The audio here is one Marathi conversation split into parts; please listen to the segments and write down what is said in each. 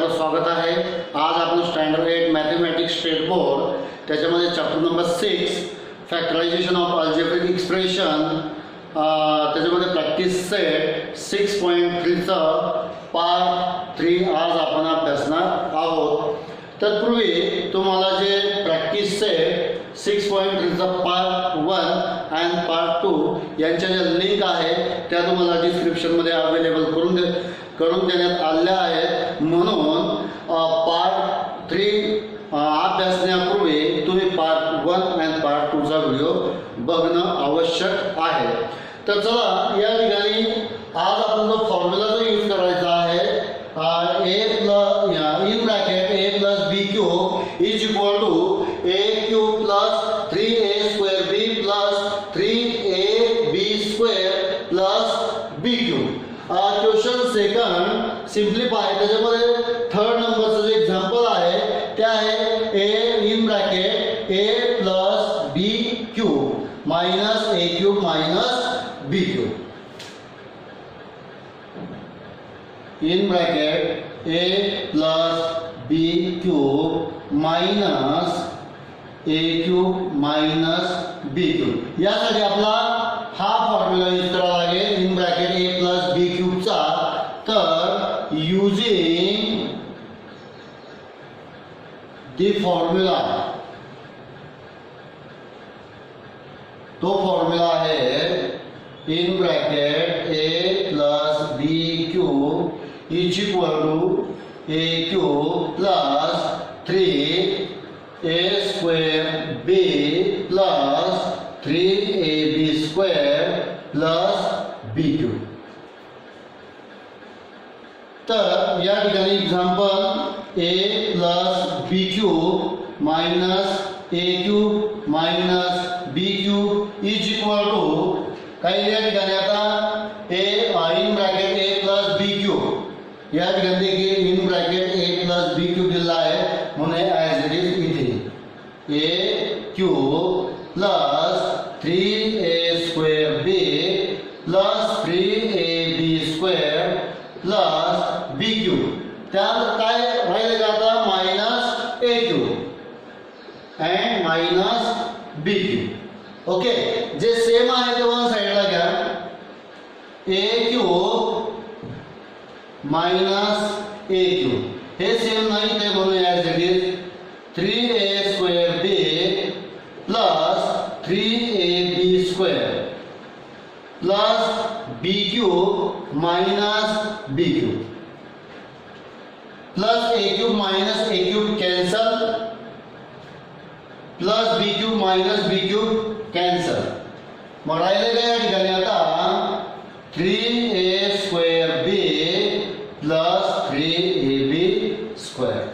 आपलं स्वागत आहे। आज आपण स्टँडर्ड 8 मॅथमॅटिक्स स्टेट बोर्ड त्याच्यामध्ये chapter number 6 factorisation of algebraic expression त्याच्यामध्ये प्रॅक्टिस सेट 6.3 चा पार्ट 3 आज आपण अभ्यासणार आहोत। तत्पूर्वी तुम्हाला जे प्रॅक्टिस सेट 6.3 चा पार्ट 1 आणि पार्ट 2 यांच्या ज्या लिंक आहे त्या तुम्हाला डिस्क्रिप्शनमध्ये अवेलेबल करून देण्यात आल्या आहेत। म्हणून पार्ट 3 अभ्यासण्यापूर्वी तुम्ही पार्ट 1 आणि पार्ट 2 चा व्हिडिओ बघणं आवश्यक आहे। तर चला या ठिकाणी आज आपण जो फॉर्म्युला जो यूज करायचा आहे in bracket a plus b cube is equal to a cube plus 3a square b plus 3ab square plus b cube। Question second simplify त्याच्यामध्ये थर्ड नंबरचं जे एक्झाम्पल आहे ते आहे a in bracket a plus b cube minus a cube minus b cube in bracket a plus b cube minus a cube minus b cube। यासाठी आपला हा फॉर्म्युला यूज करावा लागेल in bracket a plus b cube चा। तर यूजिंग द फॉर्म्युला तो फॉर्म्युला आहे in bracket a plus b cube is equal to a cube plus 3a square b plus 3ab square plus b cube। तर या ठिकाणी example a plus b cube minus a cube minus b cube is equal to काही या ठिकाणी आता a in bracket a plus b cube या ठिकाणी देखील in bracket a plus b cube दिला आहे म्हणून ॲज इट इज इथे a cube plus 3a square b plus 3ab square plus b cube। त्यानंतर काय राहिले का आता minus a cube and minus b cube। Okay, जे सेम आहे ते वन साइडला घ्या a cube minus a cube हे सेम नाही ते म्हणून as it is 3a square b plus 3ab square plus b cube minus b cube plus a cube minus a cube cancel plus b cube minus b cube cancel। मग राहिले काय या ठिकाणी आता 3a square b plus 3ab square।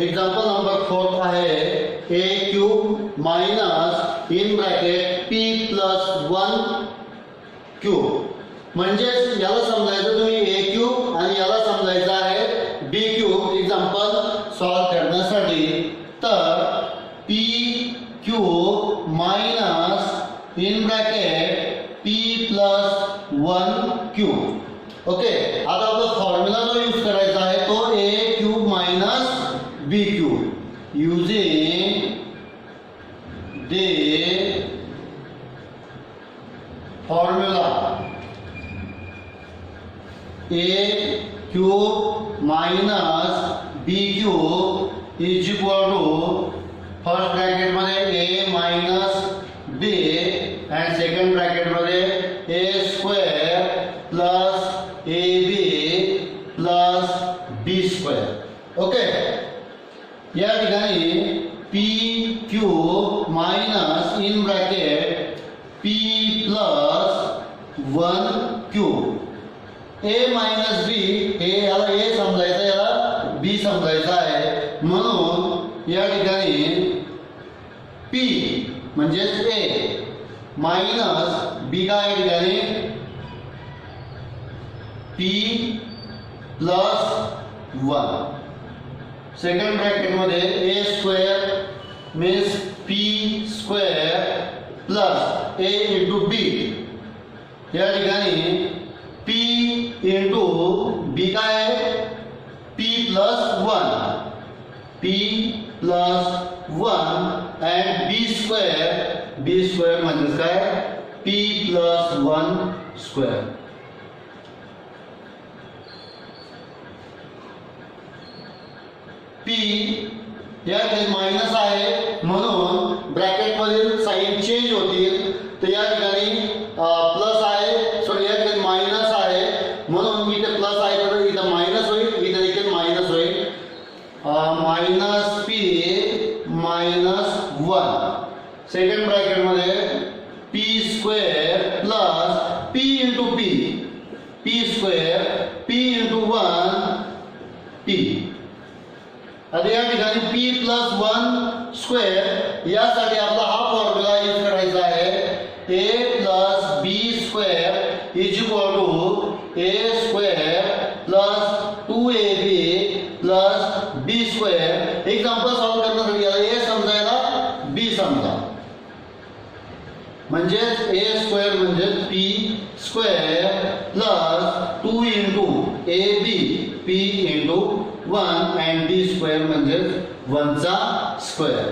Example number 4 आहे a cube minus in bracket p plus 1 cube. म्हणजेच याला समजायचं तुम्ही a क्यूब आणि याला समजायचं आहे b क्यूब एक्झाम्पल सॉल्व करण्यासाठी। तर p cube minus in bracket p plus 1 cube. Okay, आता आपला फॉर्म्युला जो यूज करायचा आहे तो a cube minus b cube using the formula a cube minus b cube is equal to first bracket मध्ये a minus b and second bracket मध्ये a square plus ab plus b square। Okay, या ठिकाणी p cube minus in bracket p plus 1 cube a minus b हे याला a समजायचं याला b समजायचं आहे म्हणून या ठिकाणी p म्हणजेच a मायनस b काय या ठिकाणी p प्लस 1 सेकंड ब्रॅकेट मध्ये a square means p square plus a into b या ठिकाणी p इंटू b काय आहे p plus 1 p plus 1 and b square म्हणजे काय p प्लस 1 स्क्वेअर. p या ठिकाणी मायनस आहे म्हणून ब्रॅकेट मधील साइन चेंज होतील. तर या ठिकाणी प्लस आहे सॉरी या ठिकाणी मायनस आहे म्हणून इथे प्लस आहे तर इथं मायनस होईल इथे देखील मायनस होईल. Minus P minus 1 second bracket मध्ये P square plus P into P square P into 1 P. आता या ठिकाणी p प्लस 1 स्क्वेअर यासाठी आपला हा फॉर्म्युला यूज करायचा आहे a plus b square is equal to a square plus 2ab plus b square. Example solve करण्यासाठी याला a समजायला b समजा म्हणजे a स्क्वेअर म्हणजे p square plus 2 into ab p into 1 and b square म्हणजे 1 चा square.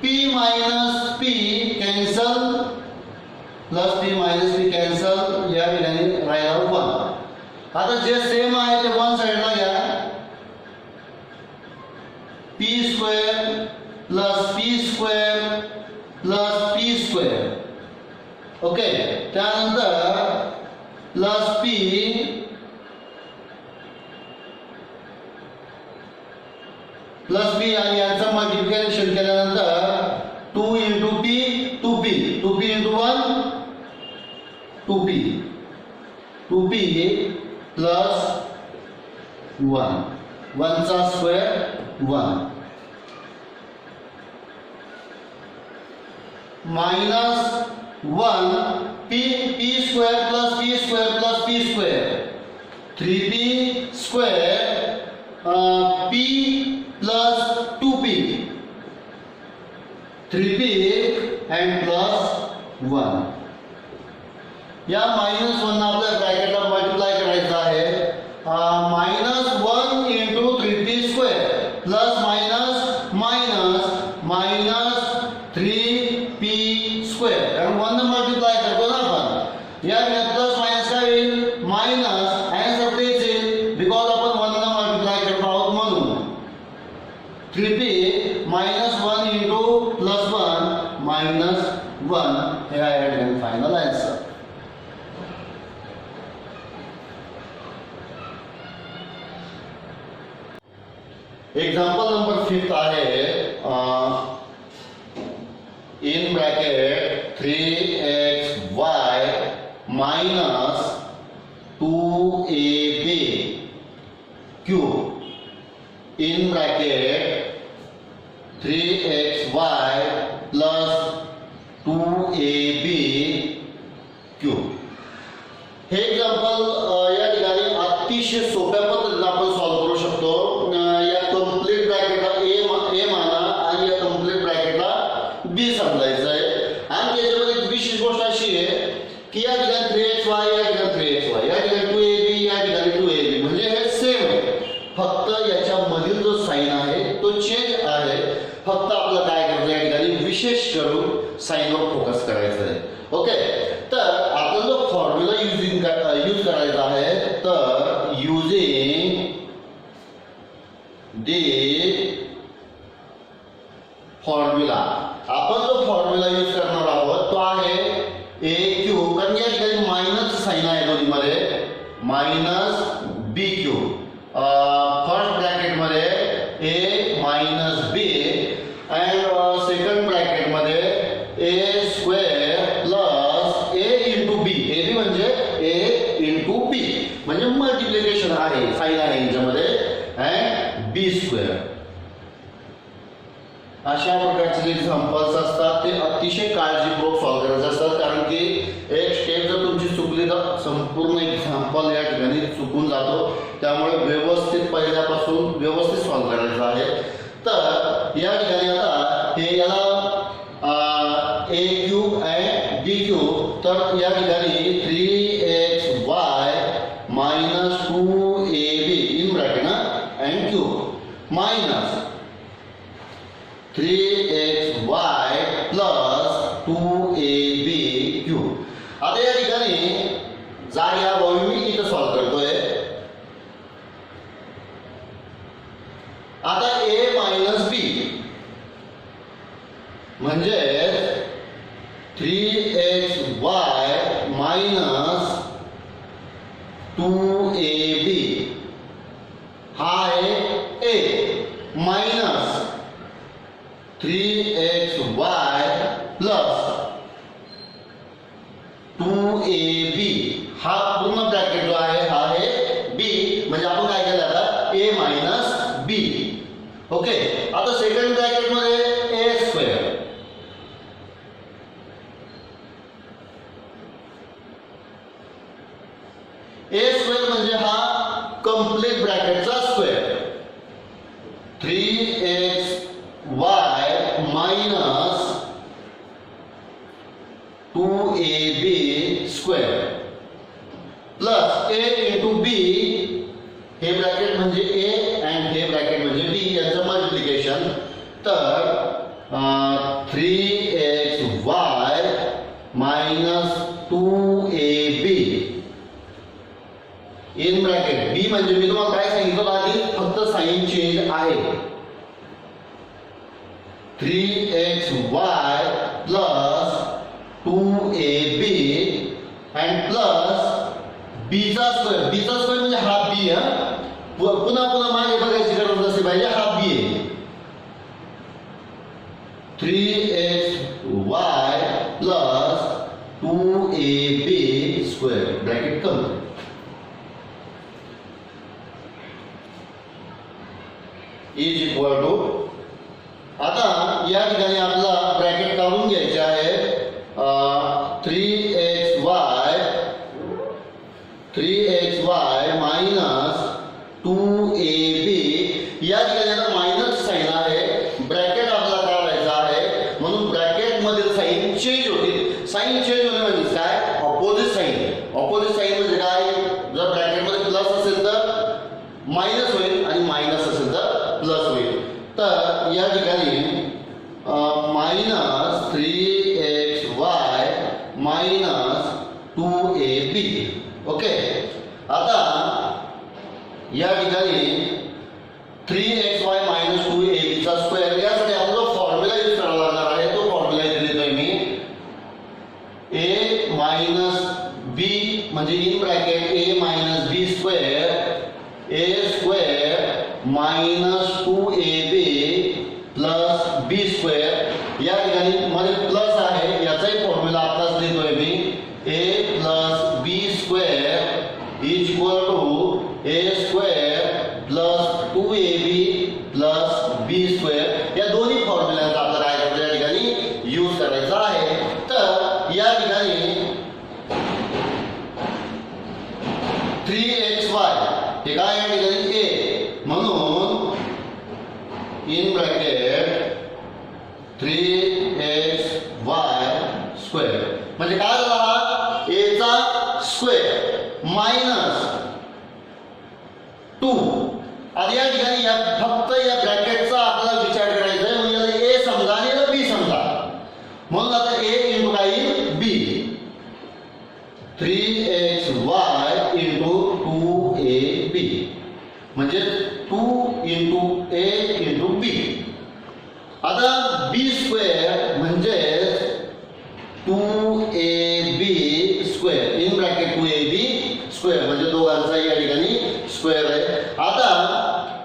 p minus p cancel plus p minus p cancel या ठिकाणी राहिला 1. आता जे सेम आहे ते 1 साइडला घ्या p square plus p square plus p square. Okay त्यानंतर प्लस p प्लस बी आणि यांचं मल्टिप्लिकेशन केल्यानंतर 2 into P 2p into 1 2p plus 1 चा square 1 minus 1 p square plus p square plus p square 3p square p plus 2p 3p and plus 1. या मायनस 1 आपल्या ब्रॅकेटला मल्टिप्लाय करायचं आहे minus 1 into 3p square plus minus minus minus 3p square कारण 1 मल्टिप्लाय करतो ना आपण या प्लस मायनस काय होईल मायनस आन्सर तेच येईल बिकॉज आपण 1 मल्टिप्लाय करतो आहोत म्हणून 3p minus 1 into plus 1 minus 1 here I had the final answer. Example number 5 आहे in bracket 3xy minus 2ab cube in bracket 3xy plus 2ab cube. हे एक्झाम्पल या ठिकाणी अतिशय सोप्या पद्धतीने आपण सॉल्व करू शकतो. या कंप्लीट ब्रॅकेटला a माना आणि या कंप्लीट ब्रॅकेटला b समजायचं आहे. आणि याच्यामध्ये विशेष गोष्ट अशी आहे की या ठिकाणी 3xy या ठिकाणी 3xy या ठिकाणी 2ab या ठिकाणी 2ab म्हणजे हे सेम आहे फक्त याच्यामधील जो साइन आहे तो चेंज आहे. फक्त आपलं काय करायचं या ठिकाणी विशेष करून साइनवर फोकस करायचं आहे. ओके तर आपला जो फॉर्म्युला यूज करायचा आहे तर युजिंग द फॉर्म्युला आपण जो फॉर्म्युला यूज करणार आहोत तो आहे a क्यूब कारण या ठिकाणी मायनस साइन आहे दोन्हीमध्ये minus b cube first bracket मध्ये a minus b and second bracket मध्ये a square plus a into b ab म्हणजे a इंटू b म्हणजे मल्टिप्लिकेशन आहे साइन आहे याच्यामध्ये and b स्क्वेअर. अशा प्रकारचे जे एक्झाम्पल्स असतात ते अतिशय काळजीपूर्वक सॉल्व करायचे असतात कारण की एक स्टेप जर तुमची चुकली तर संपूर्ण एक्झाम्पल या ठिकाणी चुकून जातो. त्यामुळे व्यवस्थित पहिल्यापासून व्यवस्थित सॉल्व करायचं आहे. तर या ठिकाणी आता हे याला a क्यूब and b तर या ठिकाणी 3xy minus 2ab in bracket ना and cube minus 3xy plus 2ab cube. आता या ठिकाणी जाड या बॉम्ब मी इथं सॉल्व करतोय. आता a मायनस b म्हणजे 3xy मायनस 2ab हा आहे a minus 3xy plus 2ab हा पूर्ण ब्रॅकेट जो आहे हा आहे b म्हणजे आपण काय केलं आता a मायनस b. ओके. आता सेकंड ब्रॅकेट मध्ये a स्क्वेअर म्हणजे हा कंप्लीट ब्रॅकेटचा square 3xy minus 2ab square plus a into b हे ब्रॅकेट म्हणजे a अँड हे ब्रॅकेट म्हणजे b यांचं मल्टिप्लिकेशन. तर 3xy minus 2ab in bracket b म्हणजे मी तुम्हाला काय सांगितलं आधी फक्त साइन चेंज आहे 3xy plus 2ab and plus b चा स्क्वेअर म्हणजे हा b पुन्हा पुन्हा मागे बघायची गरज नसते पाहिजे हा b आहे 3xy plus 2ab square bracket कम इज इक्वल टू. आता या ठिकाणी आपला ब्रॅकेट काढून घ्यायचे आहे 3xy मायनस 2ab या ठिकाणी आता मायनस साइन आहे ब्रॅकेट आपला काढायचा आहे म्हणून ब्रॅकेट मधील साइन चेंज होतील. साइन चेंज होणे म्हणजे काय ऑपोजिट साइन म्हणजे काय जर ब्रॅकेट मध्ये प्लस असेल तर मायनस होईल आणि मायनस असेल तर प्लस होईल. तर या ठिकाणी minus 3xy minus 2ab. Okay. आता या ठिकाणी 3xy मायनस 2ab चा स्क्वेअर यासाठी आपण जो फॉर्म्युला यूज करावा लागणार आहे तो फॉर्म्युला इथे लिहितोय मी a मायनस b म्हणजे in bracket a minus b square a square minus 2ab plus b square या ठिकाणी मध्ये प्लस आहे याचाही फॉर्म्युला आताच लिहितोय मी a plus b square is equal to a square plus 2ab plus b square या दोन्ही फॉर्म्युलांचा आपल्याला काय करायचं या ठिकाणी यूज करायचा आहे. तर या ठिकाणी 3xy हे काय या ठिकाणी a म्हणून इन ब्रॅकेट 3xy स्क्वेअर म्हणजे काय झाला हा a चा स्क्वेअर मायनस 2. आणि या ठिकाणी या फक्त या ब्रॅकेटचा आपल्याला विचार करायचा आहे म्हणजे याला a समजा आणि याला b समजा म्हणून आता a इंटू काय येईल b 3xy इंटू 2ab म्हणजे 2 इंटू a इंटू b. आता b स्क्वेअर म्हणजे 2ab square in bracket 2ab square म्हणजे दोघांचा या ठिकाणी स्क्वेअर आहे. आता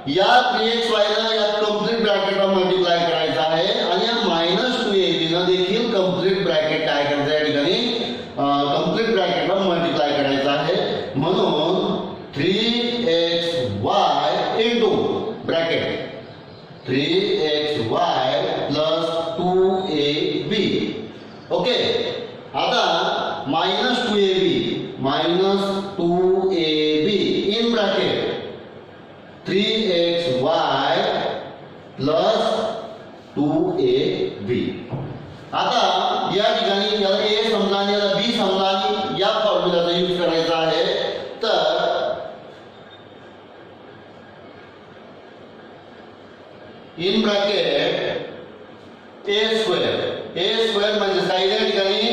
या 3xy ला या कंप्लीट ब्रॅकेटला मल्टिप्लाय करायचा आहे आणि या मायनस 2ab ला देखील कंप्लीट ब्रॅकेट काय करायचं या ठिकाणी कंप्लीट ब्रॅकेटला मल्टिप्लाय करायचा आहे म्हणून 3xy into bracket 3xy plus 2ab. Okay. आता minus 2ab in bracket 3xy plus 2ab. आता या ठिकाणी याला a समजा आणि याला b समजा आणि ब्रॅकेट ए स्क्वेअर म्हणजे काय या ठिकाणी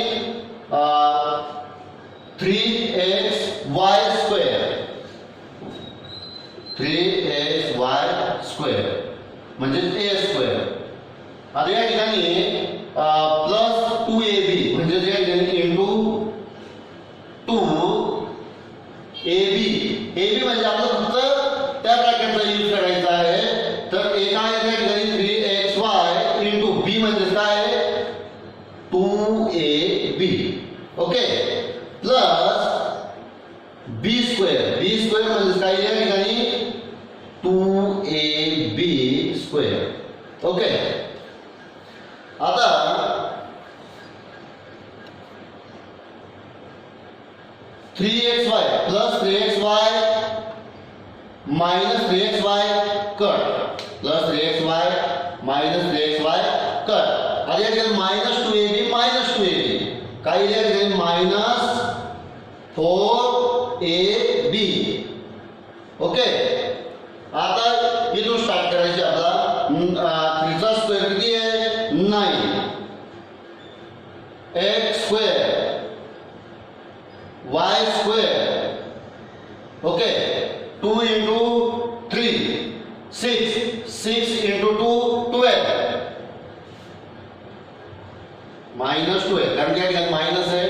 3xy स्क्वेअर 3xy स्क्वेअर म्हणजे ए स्क्वेअर. आता या ठिकाणी प्लस 2ab म्हणजे या ठिकाणी इंटू 2ab म्हणजे आपल्याला फक्त त्या ब्रॅकेटचा यूज करायचा आहे. तर ए काय आहे या ठिकाणी 3xy इंटू b म्हणजे काय 2ab. Okay plus b square म्हणजे काय या ठिकाणी 2ab स्क्वेअर. ओके आता 3xy plus 3xy minus 3xy cut plus 3xy minus 3xy cut. आता या ठिकाणी माइनस 2ab काय या ठिकाणी माइनस 4ab. ओके आता इथून स्टार्ट करायचे. आपला 3 चा स्क्वेअर किती आहे 9 x square y square. Okay 2 into 3 6 into 2 12 minus 12 कारण की या ठिकाणी माइनस आहे.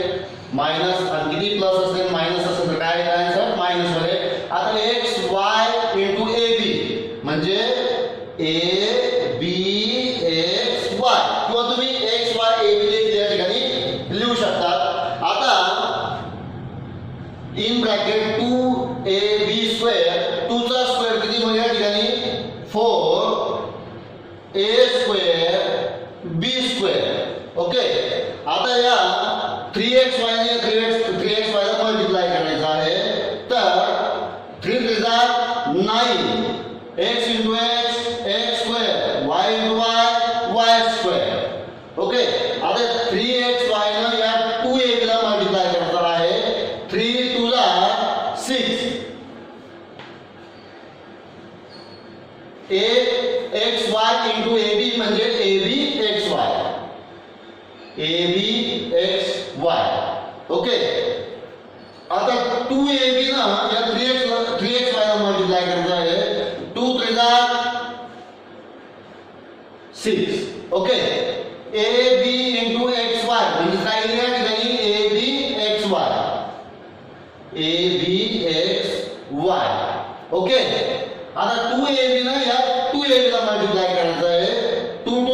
माइनस आणि किती प्लस असेल माइनस असेल तर काय आन्सर माइनस मध्ये. आता x y into a b म्हणजे ए बी एक्स वाय किंवा तुम्ही एक्स वाय ए बी या ठिकाणी लिहू शकता. आता इन ब्रॅकेट 2ab स्क्वेअर 2 चा स्क्वेअर किती म्हणजे या ठिकाणी 4a square b square. Okay आता या 3xy ने 3xy ला मल्टिप्लाय करायचा आहे. तर 3 3 9 x into x square y into y square. Okay आता 3xy ने या 2ab ला मल्टिप्लाय करायचा आहे. 3 2 6 axy into ab म्हणजे abxy. ओके आता 2ab ना या 3xy ला मल्टिप्लाय करायचा आहे. 2 3 6. ओके ab into xy म्हणजे काय या ठिकाणी abxy. ओके आता 2ab ना या 2ab ला मल्टिप्लाय करायचा आहे. 2 2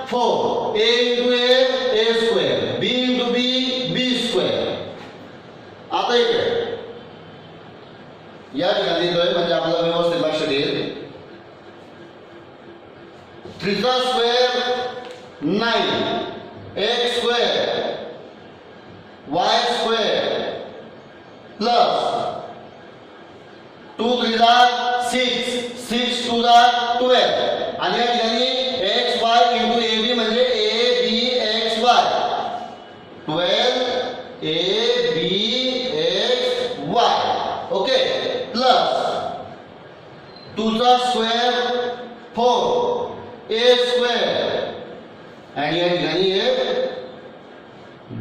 4 a into a square b into b square. आता इकडे या ठिकाणी म्हणजे आपल्याला व्यवस्थित लक्षात येईल. 3 चा square 9 x square y square plus 2 3 6 2 12 आणि या ठिकाणी x y into ab म्हणजे abxy 12 abxy. ओके प्लस 2 चा स्क्वेअर 4a स्क्वेअर आणि या ठिकाणी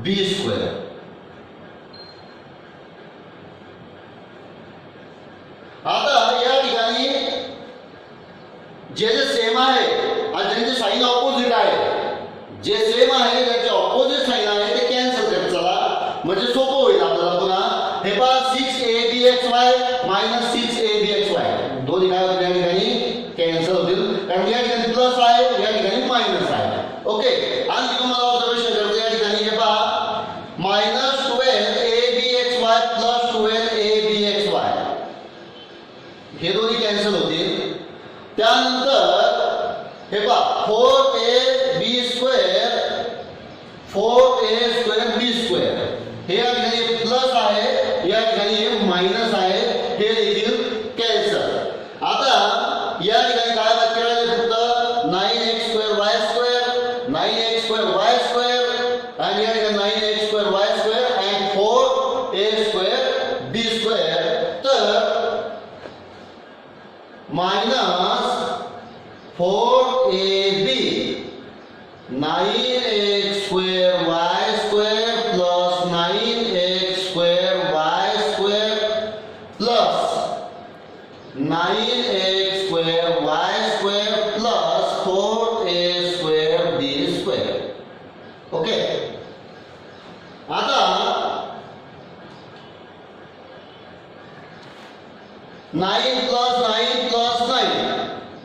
b स्क्वेअर. आता या ठिकाणी जे सेम आहे आणि ज्यांचे साइन ऑपोजिट आहे जे सेम आहे ज्याचे ऑपोजिट साइन आहे ते कॅन्सल करत चला म्हणजे सोपं होईल आपल्याला. पुन्हा हे पहा 6abxy मायनस 6abxy दोन्ही काय होतील या ठिकाणी कॅन्सल होतील कारण या ठिकाणी प्लस आहे या ठिकाणी मायनस आहे. ओके आणि तुम्हाला ऑब्झर्वेशन करतो या ठिकाणी हे पहा मायनस 12abxy प्लस 12abxy हे दोन्ही कॅन्सल होतील. त्यानंतर हे पहा 4ab square 4a square b square हे या ठिकाणी प्लस आहे या ठिकाणी मायनस आहे हे देखील कॅन्सल. आता या ठिकाणी काय बाकी राहिले फक्त 9x square y square 9x square y square आणि या ठिकाणी 9x स्क्वेअर y स्क्वेअर आणि 4a स्क्वेअर b स्क्वेअर. तर माइनस 4 9 प्लस 9 प्लस 9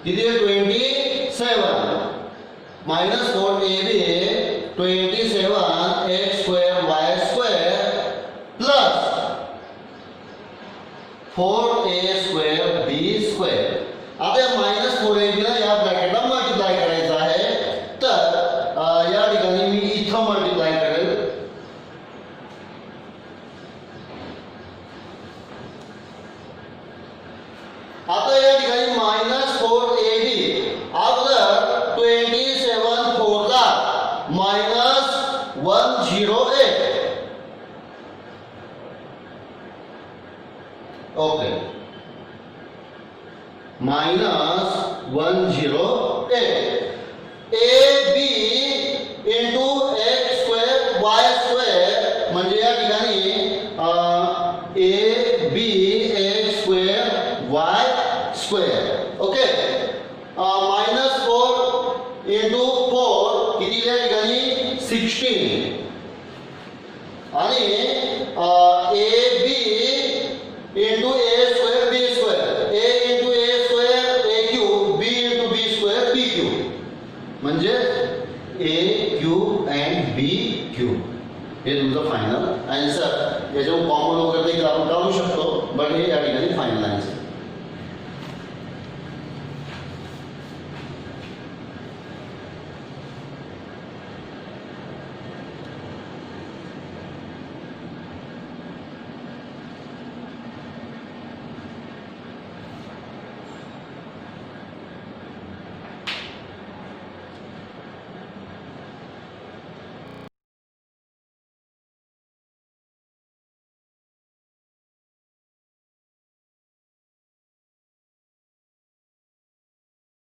किती आहे 27 minus 4ab 27 x square y square plus 4a square b square. आता या मायनस 4ab ला या ब्रॅकेटला मल्टिप्लाय करायचं आहे, तर या ठिकाणी मी इथं मल्टिप्लाय करेल. आता या ठिकाणी मायनस 4ab अगोदर 27 4 ला minus 108 okay minus 108 ab into x square Y square म्हणजे या ठिकाणी ab x square Y square okay minus 4 into 4 किती या ठिकाणी 16 आणि ab into a square b square a into a square a cube b into b square b cube म्हणजे a cube and b cube हे तुमचं फायनल आन्सर. याच्यावर कॉमन वगैरे देखील आपण काढू शकतो, बट हे या ठिकाणी फायनल आन्सर.